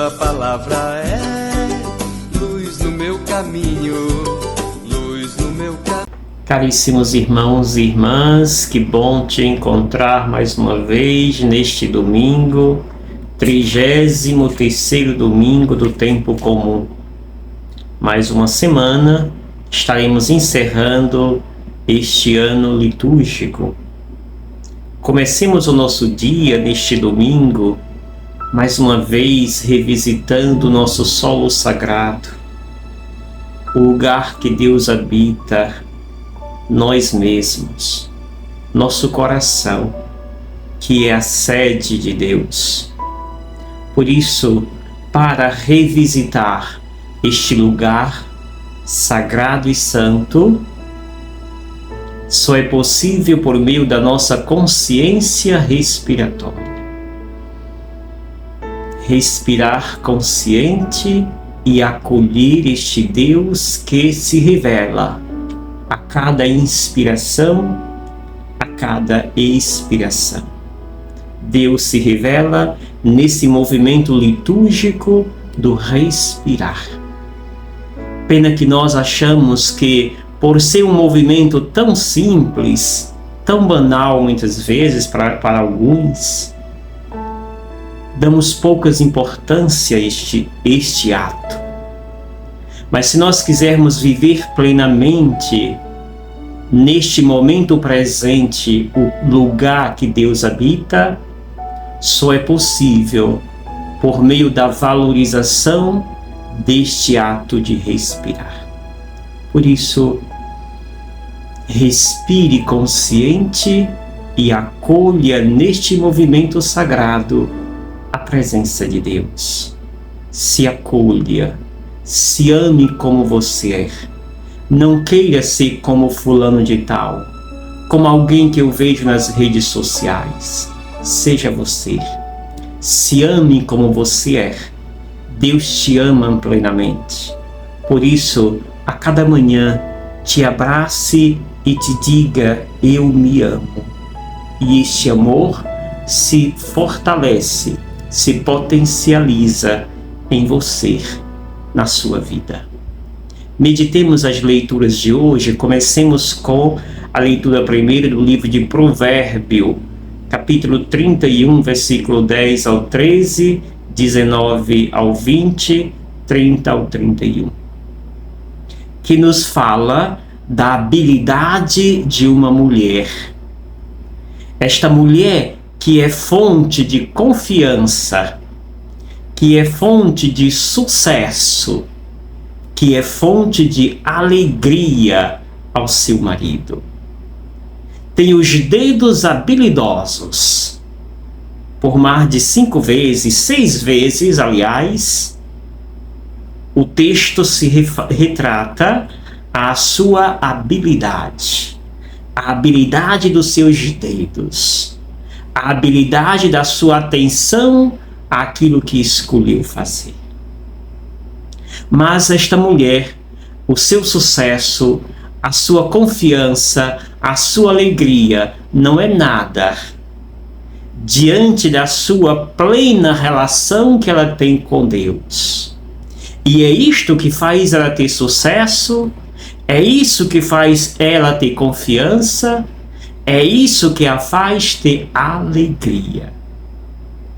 Tua palavra é luz no meu caminho, luz no meu caminho. Caríssimos irmãos e irmãs, que bom te encontrar mais uma vez neste domingo, 33º domingo do tempo comum. Mais uma semana estaremos encerrando este ano litúrgico. Comecemos o nosso dia neste domingo, mais uma vez revisitando o nosso solo sagrado, o lugar que Deus habita, nós mesmos, nosso coração, que é a sede de Deus. Por isso, para revisitar este lugar sagrado e santo, só é possível por meio da nossa consciência respiratória. Respirar consciente e acolher este Deus que se revela a cada inspiração, a cada expiração. Deus se revela nesse movimento litúrgico do respirar. Pena que nós achamos que, por ser um movimento tão simples, tão banal muitas vezes para alguns, damos poucas importância a este ato. Mas se nós quisermos viver plenamente neste momento presente, o lugar que Deus habita, só é possível por meio da valorização deste ato de respirar. Por isso, respire consciente e acolha neste movimento sagrado a presença de Deus. Se acolha, se ame como você é. Não queira ser como fulano de tal, como alguém que eu vejo nas redes sociais. Seja você. Se ame como você é. Deus te ama plenamente. Por isso, a cada manhã, te abrace e te diga: eu me amo. E este amor se fortalece, se potencializa em você, na sua vida. Meditemos as leituras de hoje. Comecemos com a leitura primeira do livro de Provérbios, capítulo 31, versículo 10 ao 13, 19 ao 20, 30 ao 31, que nos fala da habilidade de uma mulher. Esta mulher que é fonte de confiança, que é fonte de sucesso, que é fonte de alegria ao seu marido. Tem os dedos habilidosos. Por mais de 5 vezes, 6 vezes, aliás, o texto se retrata a sua habilidade. A habilidade dos seus dedos. A habilidade da sua atenção àquilo que escolheu fazer. Mas esta mulher, o seu sucesso, a sua confiança, a sua alegria não é nada diante da sua plena relação que ela tem com Deus. E é isto que faz ela ter sucesso, é isso que faz ela ter confiança, é isso que a faz ter alegria.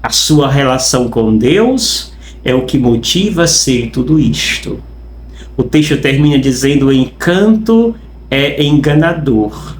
A sua relação com Deus é o que motiva a ser tudo isto. O texto termina dizendo: o encanto é enganador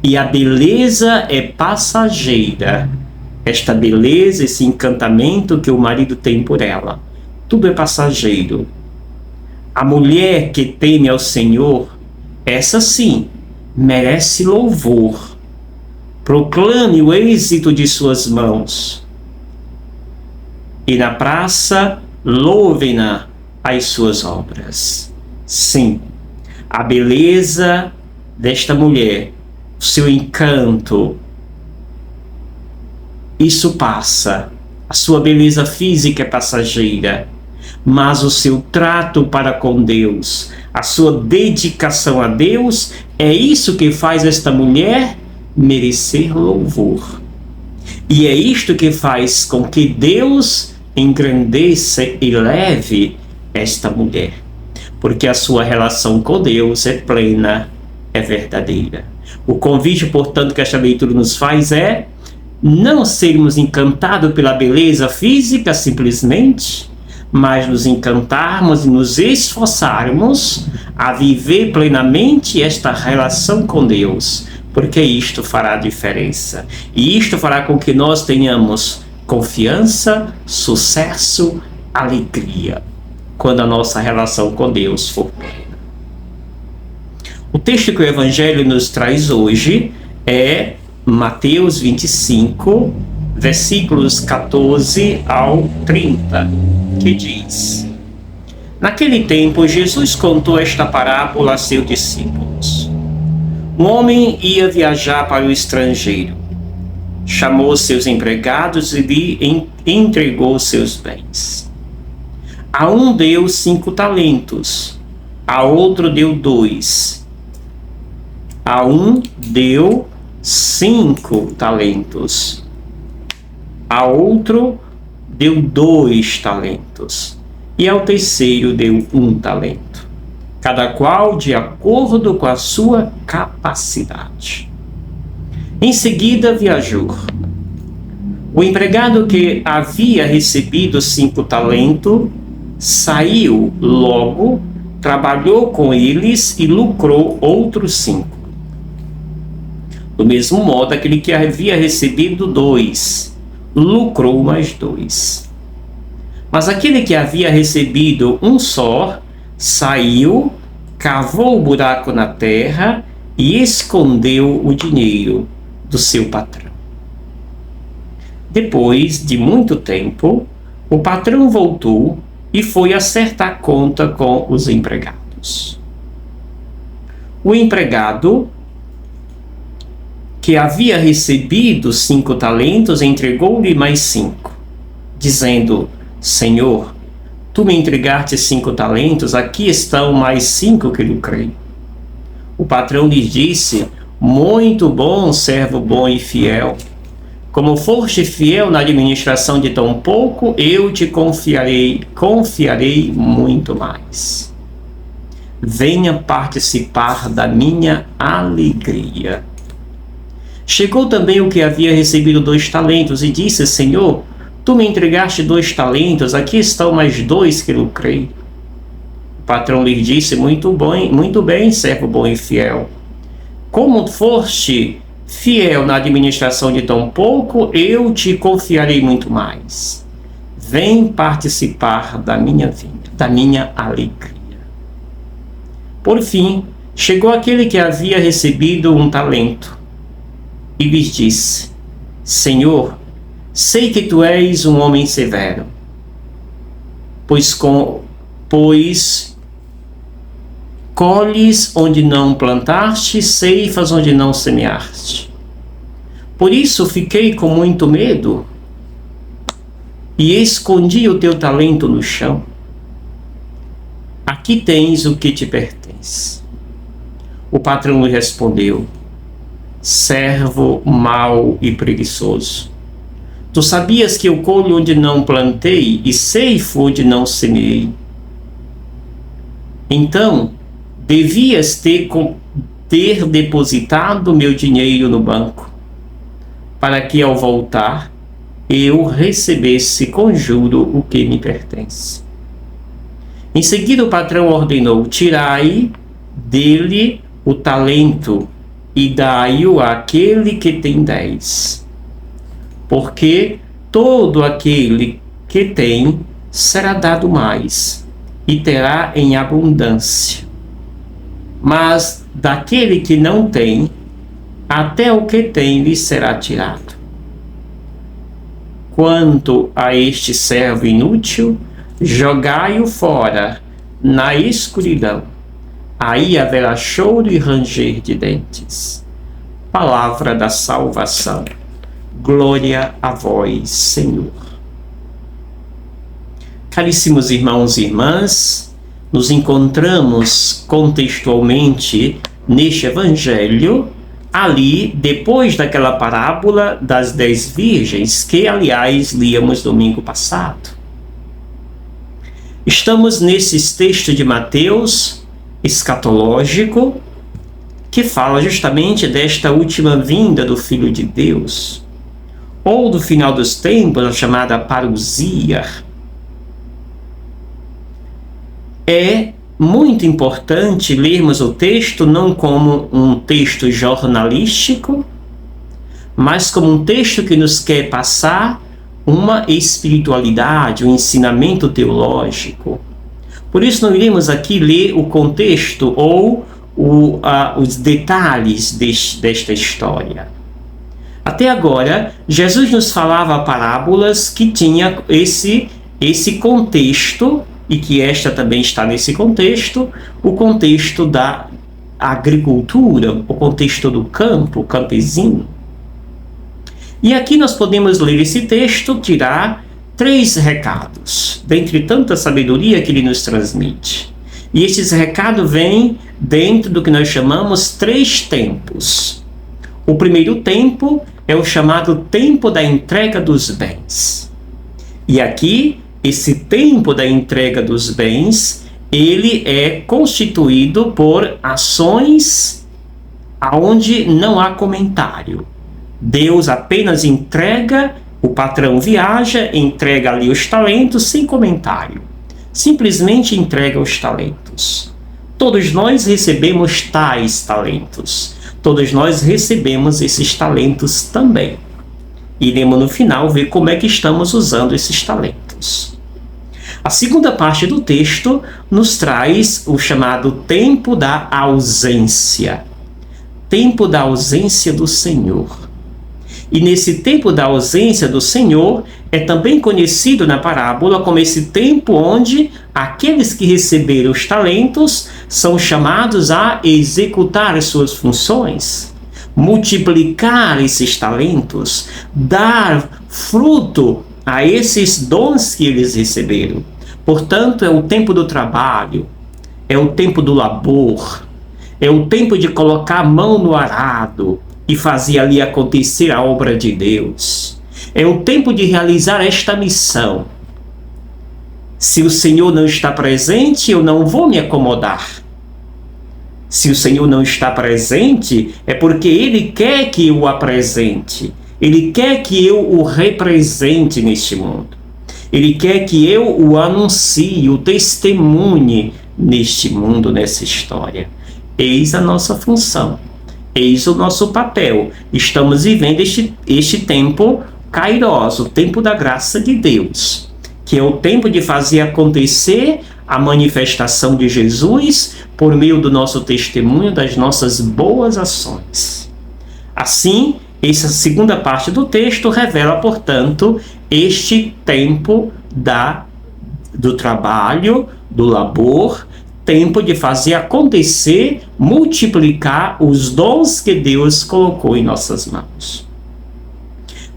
e a beleza é passageira. Esta beleza, esse encantamento que o marido tem por ela, tudo é passageiro. A mulher que teme ao Senhor, essa sim, merece louvor. Proclame o êxito de suas mãos. E na praça, louvem-na as suas obras. Sim, a beleza desta mulher, o seu encanto, isso passa. A sua beleza física é passageira, mas o seu trato para com Deus, a sua dedicação a Deus, é isso que faz esta mulher merecer louvor. E é isto que faz com que Deus engrandeça e leve esta mulher, porque a sua relação com Deus é plena, é verdadeira. O convite, portanto, que esta leitura nos faz é não sermos encantados pela beleza física simplesmente, mas nos encantarmos e nos esforçarmos a viver plenamente esta relação com Deus, porque isto fará diferença. E isto fará com que nós tenhamos confiança, sucesso, alegria, quando a nossa relação com Deus for plena. O texto que o Evangelho nos traz hoje é Mateus 25, versículos 14 ao 30, que diz: Naquele tempo, Jesus contou esta parábola a seus discípulos. Um homem ia viajar para o estrangeiro. Chamou seus empregados e lhe entregou seus bens. A um deu 5 talentos, a outro deu 2. A um deu 5 talentos, a outro deu 2 talentos, e ao terceiro deu 1 talento, cada qual de acordo com a sua capacidade. Em seguida viajou. O empregado que havia recebido 5 talentos saiu logo, trabalhou com eles e lucrou outros 5. Do mesmo modo, aquele que havia recebido 2, lucrou mais 2. Mas aquele que havia recebido 1 só, saiu, cavou o buraco na terra e escondeu o dinheiro do seu patrão. Depois de muito tempo, o patrão voltou e foi acertar conta com os empregados. O empregado que havia recebido 5 talentos, entregou-lhe mais 5, dizendo: Senhor, tu me entregaste 5 talentos, aqui estão mais 5 que lucrei. O patrão lhe disse: Muito bom, servo bom e fiel. Como foste fiel na administração de tão pouco, eu te confiarei muito mais. Venha participar da minha alegria. Chegou também o que havia recebido 2 talentos e disse: Senhor, tu me entregaste 2 talentos, aqui estão mais 2 que lucrei. O patrão lhe disse: Muito bem, servo bom e fiel. Como foste fiel na administração de tão pouco, eu te confiarei muito mais. Vem participar da minha vida, da minha alegria. Por fim, chegou aquele que havia recebido 1 talento. E lhes disse: Senhor, sei que tu és um homem severo, pois colhes onde não plantaste, ceifas onde não semeaste. Por isso fiquei com muito medo e escondi o teu talento no chão. Aqui tens o que te pertence. O patrão lhe respondeu: Servo mau e preguiçoso, tu sabias que eu colho onde não plantei e ceifo onde não semeei. Então, devias ter depositado meu dinheiro no banco, para que ao voltar eu recebesse com juro o que me pertence. Em seguida o patrão ordenou: tirai dele o talento e dai-o àquele que tem 10. Porque todo aquele que tem será dado mais, e terá em abundância. Mas daquele que não tem, até o que tem lhe será tirado. Quanto a este servo inútil, jogai-o fora na escuridão. Aí haverá choro e ranger de dentes. Palavra da salvação. Glória a vós, Senhor. Caríssimos irmãos e irmãs, nos encontramos contextualmente neste Evangelho, ali depois daquela parábola das 10 virgens, que aliás líamos domingo passado. Estamos nesses textos de Mateus escatológico, que fala justamente desta última vinda do Filho de Deus, ou do final dos tempos, a chamada parousia. É muito importante lermos o texto não como um texto jornalístico, mas como um texto que nos quer passar uma espiritualidade, um ensinamento teológico. Por isso não iremos aqui ler o contexto ou os detalhes desta história. Até agora, Jesus nos falava parábolas que tinha esse contexto, e que esta também está nesse contexto, o contexto da agricultura, o contexto do campo, campesino. E aqui nós podemos ler esse texto, tirar 3 recados, dentre tanta sabedoria que ele nos transmite. E esses recados vêm dentro do que nós chamamos 3 tempos. O primeiro tempo é o chamado tempo da entrega dos bens. E aqui, esse tempo da entrega dos bens, ele é constituído por ações aonde não há comentário. Deus apenas entrega, o patrão viaja, entrega ali os talentos sem comentário. Simplesmente entrega os talentos. Todos nós recebemos tais talentos. Todos nós recebemos esses talentos também. Iremos no final ver como é que estamos usando esses talentos. A segunda parte do texto nos traz o chamado tempo da ausência. Tempo da ausência do Senhor. E nesse tempo da ausência do Senhor, é também conhecido na parábola como esse tempo onde aqueles que receberam os talentos são chamados a executar as suas funções, multiplicar esses talentos, dar fruto a esses dons que eles receberam. Portanto, é o tempo do trabalho, é o tempo do labor, é o tempo de colocar a mão no arado e fazer ali acontecer a obra de Deus. É o tempo de realizar esta missão. Se o Senhor não está presente, eu não vou me acomodar. Se o Senhor não está presente, é porque Ele quer que eu o apresente. Ele quer que eu o represente neste mundo. Ele quer que eu o anuncie, o testemunhe neste mundo, nessa história. Eis a nossa função. Eis o nosso papel. Estamos vivendo este tempo kairos, o tempo da graça de Deus, que é o tempo de fazer acontecer a manifestação de Jesus por meio do nosso testemunho, das nossas boas ações. Assim, essa segunda parte do texto revela, portanto, este tempo do trabalho, do labor, tempo de fazer acontecer, multiplicar os dons que Deus colocou em nossas mãos.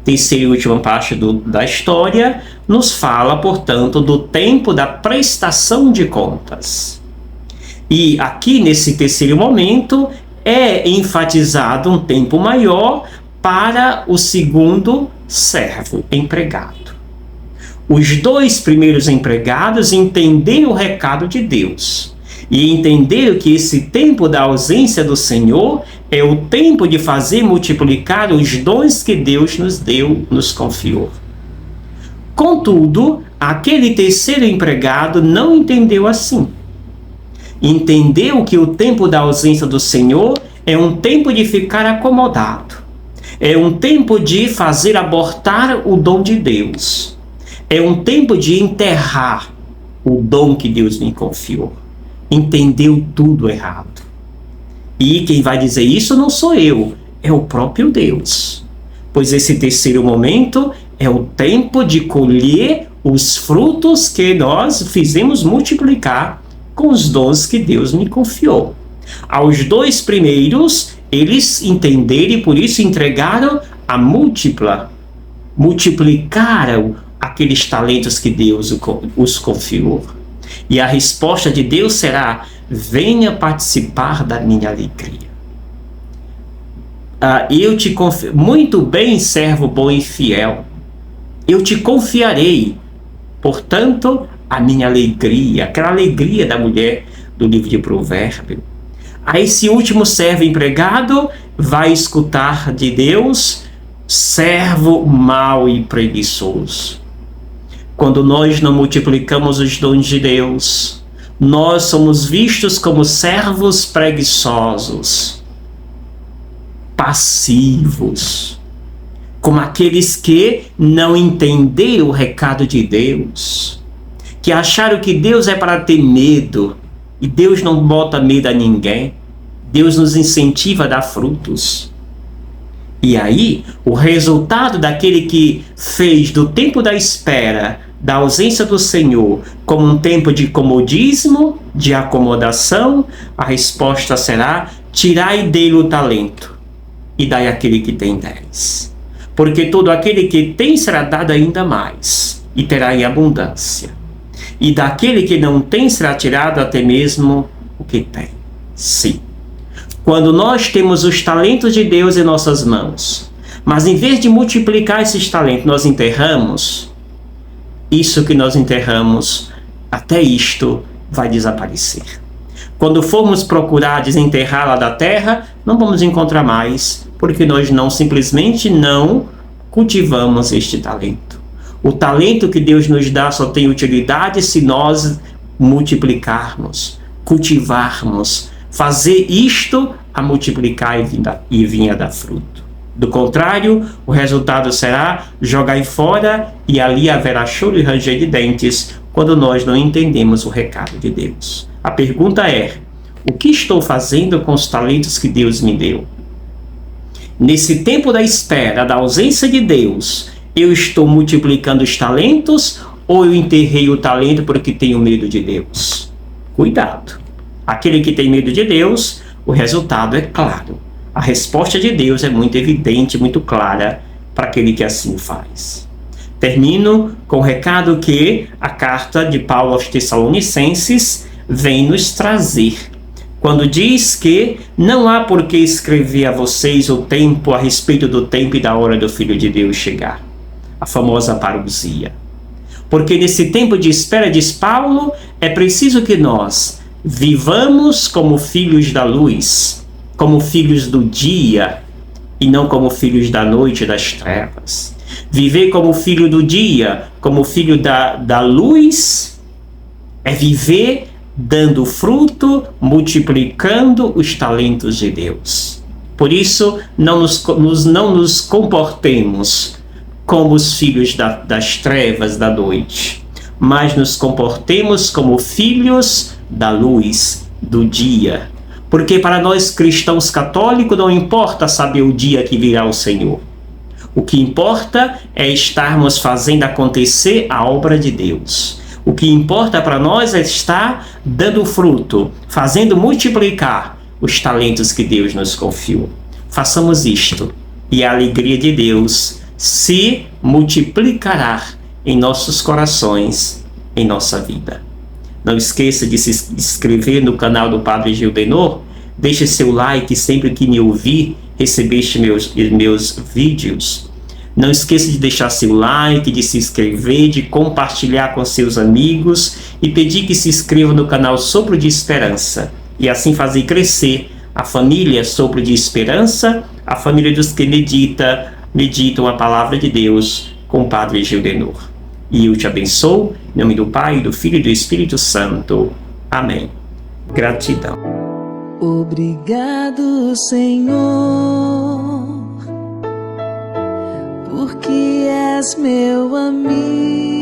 Terceira e última parte da história nos fala, portanto, do tempo da prestação de contas. E aqui, nesse terceiro momento, é enfatizado um tempo maior para o segundo servo, empregado. Os 2 primeiros empregados entenderam o recado de Deus e entenderam que esse tempo da ausência do Senhor é o tempo de fazer multiplicar os dons que Deus nos deu, nos confiou. Contudo, aquele terceiro empregado não entendeu assim. Entendeu que o tempo da ausência do Senhor é um tempo de ficar acomodado. É um tempo de fazer abortar o dom de Deus. É um tempo de enterrar o dom que Deus me confiou. Entendeu tudo errado. E quem vai dizer isso não sou eu, é o próprio Deus. Pois esse terceiro momento é o tempo de colher os frutos que nós fizemos multiplicar com os dons que Deus me confiou. Aos 2 primeiros, eles entenderam e por isso entregaram a multiplicaram aqueles talentos que Deus os confiou. E a resposta de Deus será: venha participar da minha alegria. Eu te confio. Muito bem, servo bom e fiel. Eu te confiarei. Portanto, a minha alegria, aquela alegria da mulher do livro de Provérbios. Aí esse último servo empregado vai escutar de Deus: servo mau e preguiçoso. Quando nós não multiplicamos os dons de Deus, nós somos vistos como servos preguiçosos, passivos, como aqueles que não entenderam o recado de Deus, que acharam que Deus é para ter medo, e Deus não bota medo a ninguém. Deus nos incentiva a dar frutos. E aí, o resultado daquele que fez do tempo da espera, da ausência do Senhor, como um tempo de comodismo, de acomodação, a resposta será: tirai dele o talento e dai àquele que tem 10. Porque todo aquele que tem será dado ainda mais, e terá em abundância. E daquele que não tem será tirado até mesmo o que tem. Sim. Quando nós temos os talentos de Deus em nossas mãos, mas em vez de multiplicar esses talentos, nós enterramos, isso que nós enterramos, até isto vai desaparecer. Quando formos procurar desenterrá-la da terra, não vamos encontrar mais, porque nós simplesmente não cultivamos este talento. O talento que Deus nos dá só tem utilidade se nós multiplicarmos, cultivarmos, fazer isto a multiplicar e vir a dar fruto. Do contrário, o resultado será jogar fora, e ali haverá choro e ranger de dentes quando nós não entendemos o recado de Deus. A pergunta é: o que estou fazendo com os talentos que Deus me deu? Nesse tempo da espera, da ausência de Deus, eu estou multiplicando os talentos ou eu enterrei o talento porque tenho medo de Deus? Cuidado! Aquele que tem medo de Deus, o resultado é claro. A resposta de Deus é muito evidente, muito clara para aquele que assim faz. Termino com o recado que a carta de Paulo aos Tessalonicenses vem nos trazer, quando diz que não há por que escrever a vocês o tempo, a respeito do tempo e da hora do Filho de Deus chegar. A famosa parousia. Porque nesse tempo de espera, diz Paulo, é preciso que nós vivamos como filhos da luz, como filhos do dia, e não como filhos da noite e das trevas. Viver como filho do dia, como filho da luz, é viver dando fruto, multiplicando os talentos de Deus. Por isso, não nos comportemos como os filhos das trevas da noite, mas nos comportemos como filhos da luz, do dia. Porque para nós cristãos católicos não importa saber o dia que virá o Senhor. O que importa é estarmos fazendo acontecer a obra de Deus. O que importa para nós é estar dando fruto, fazendo multiplicar os talentos que Deus nos confiou. Façamos isto, e a alegria de Deus se multiplicará em nossos corações, em nossa vida. Não esqueça de se inscrever no canal do Padre Gildenor. Deixe seu like sempre que me ouvir, recebeste meus vídeos. Não esqueça de deixar seu like, de se inscrever, de compartilhar com seus amigos e pedir que se inscreva no canal Sopro de Esperança e assim fazer crescer a família Sopro de Esperança, a família dos que meditam a palavra de Deus com o Padre Gildenor. E eu te abençoo, em nome do Pai, do Filho e do Espírito Santo. Amém. Gratidão. Obrigado, Senhor, porque és meu amigo.